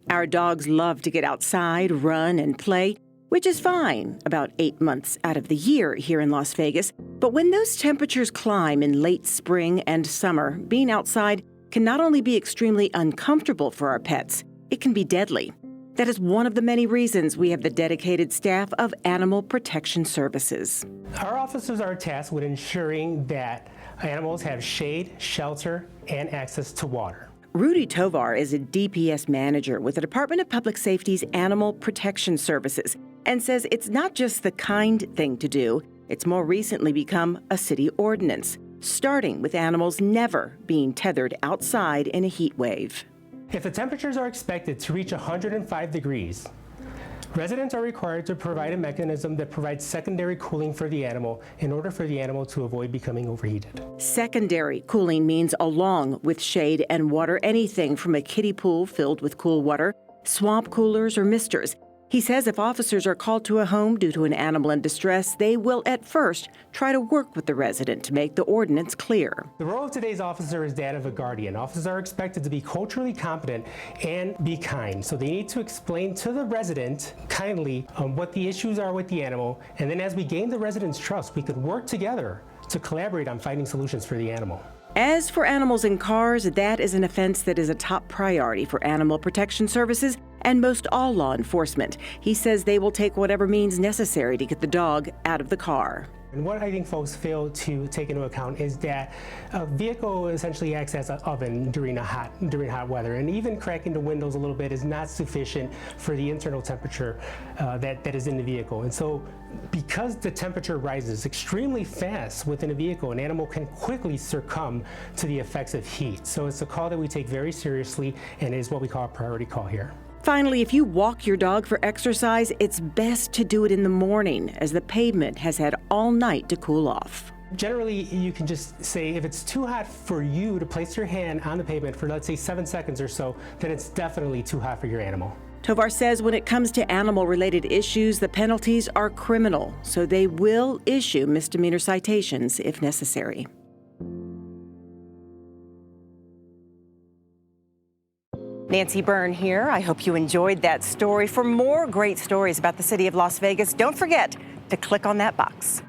Our dogs love to get outside, run, and play, which is fine about 8 months out of the year here in Las Vegas. But when those temperatures climb in late spring and summer, being outside can not only be extremely uncomfortable for our pets, it can be deadly. That is one of the many reasons we have the dedicated staff of Animal Protection Services. Our officers are tasked with ensuring that animals have shade, shelter, and access to water. Rudy Tovar is a DPS manager with the Department of Public Safety's Animal Protection Services and says it's not just the kind thing to do, it's more recently become a city ordinance, starting with animals never being tethered outside in a heat wave. If the temperatures are expected to reach 105 degrees, residents are required to provide a mechanism that provides secondary cooling for the animal in order for the animal to avoid becoming overheated. Secondary cooling means along with shade and water, anything from a kiddie pool filled with cool water, swamp coolers, or misters. He says if officers are called to a home due to an animal in distress, they will at first try to work with the resident to make the ordinance clear. The role of today's officer is that of a guardian. Officers are expected to be culturally competent and be kind. So they need to explain to the resident kindly what the issues are with the animal. And then as we gain the resident's trust, we could work together to collaborate on finding solutions for the animal. As for animals in cars, that is an offense that is a top priority for Animal Protection Services and most all law enforcement. He says they will take whatever means necessary to get the dog out of the car. And what I think folks fail to take into account is that a vehicle essentially acts as an oven during hot weather, and even cracking the windows a little bit is not sufficient for the internal temperature that is in the vehicle. And so because the temperature rises extremely fast within a vehicle, an animal can quickly succumb to the effects of heat. So it's a call that we take very seriously and is what we call a priority call here. Finally, if you walk your dog for exercise, it's best to do it in the morning, as the pavement has had all night to cool off. Generally, you can just say if it's too hot for you to place your hand on the pavement for, let's say, 7 seconds or so, then it's definitely too hot for your animal. Tovar says when it comes to animal-related issues, the penalties are criminal, so they will issue misdemeanor citations if necessary. Nancy Byrne here. I hope you enjoyed that story. For more great stories about the city of Las Vegas, don't forget to click on that box.